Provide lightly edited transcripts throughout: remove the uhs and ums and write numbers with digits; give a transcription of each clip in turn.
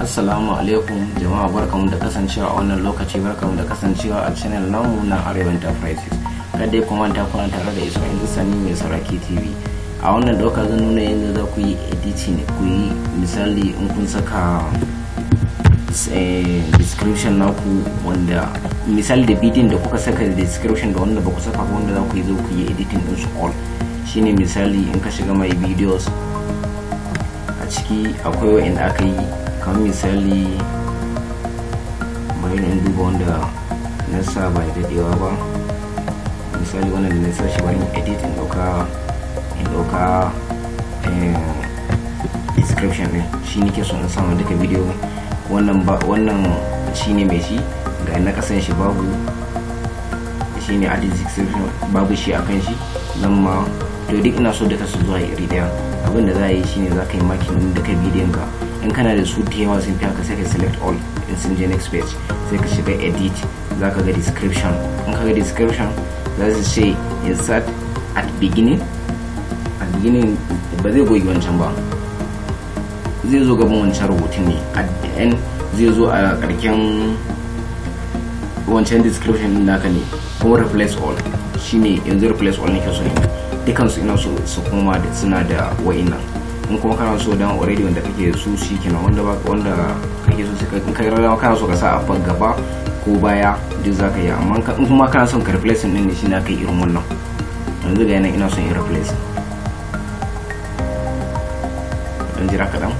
Assalamu alaikum jama'a, barkamu da kasancewa a wannan lokaci, barkamu da kasancewa a channel namu na Arewa Enterprises. Kada ku manta kuna tare da Ismail Sani mai Saraki TV. A wannan doka zan nuna yadda za ku yi editing, ku yi misali in kun saka description naku, wanda misali da bidiyon da kuka saka da description da wanda ba ku saka ba, wanda za ku yi zo ku yi editing din su all. Shine misali in ka shiga my videos, a ciki akwai wa'in aka yi kamar misali bari in duba wanda na sa ba da dadewa ba. Misali wannan da na sa shi bari edit in dauka description ne, shi nake so in samu duka video. Wannan shine mai shi ga na kasan shi babu, shine a description babu shi akan shi nan ma. To duk ina so duka su zuwa iri daya. Abin da za a yi shine za ka yi marking din duka bidiyon ka. In kana da su da yawa sun fi haka sai ka select all, in sun je next page sai ka shiga edit, za ka ga description. In ka ga description za su ce insert at beginning ba zai goyi wancan ba, zai zo gaban wancan rubutun ne. At the end zai zo a karken wancan description din naka ne. Kuma replace all shine yanzu replace all ne ke so ne, dukansu ina so su koma da suna da wa'innan. In kuma kana so dan already wanda kake so shi kenan, wanda kake so sai in ka rarrawa kana so ka sa a gaba ko baya duk zaka yi. Amma in kuma kana son ka replace din ne, shi na kai irin wannan. Yanzu ga yana ina son in replace, dan jira kadan.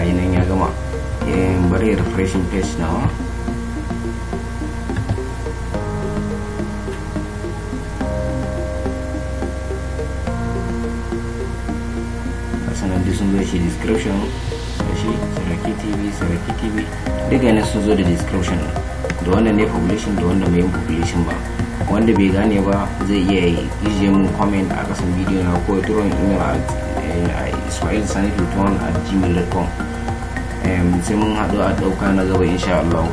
Nan ya gama, bari refreshing page nawa. Sanan duk sun zo shi description da shi Saraki TV duka ne sun zo da description, da wanda ne publishing da wanda mai yin publishing ba. Wanda bai gane ba zai iya yi mun comment a kasan bidiyo na, ko turo email a ismailsani21@gmail.com. sai mun haɗu a ɗauka na gaba insha Allah.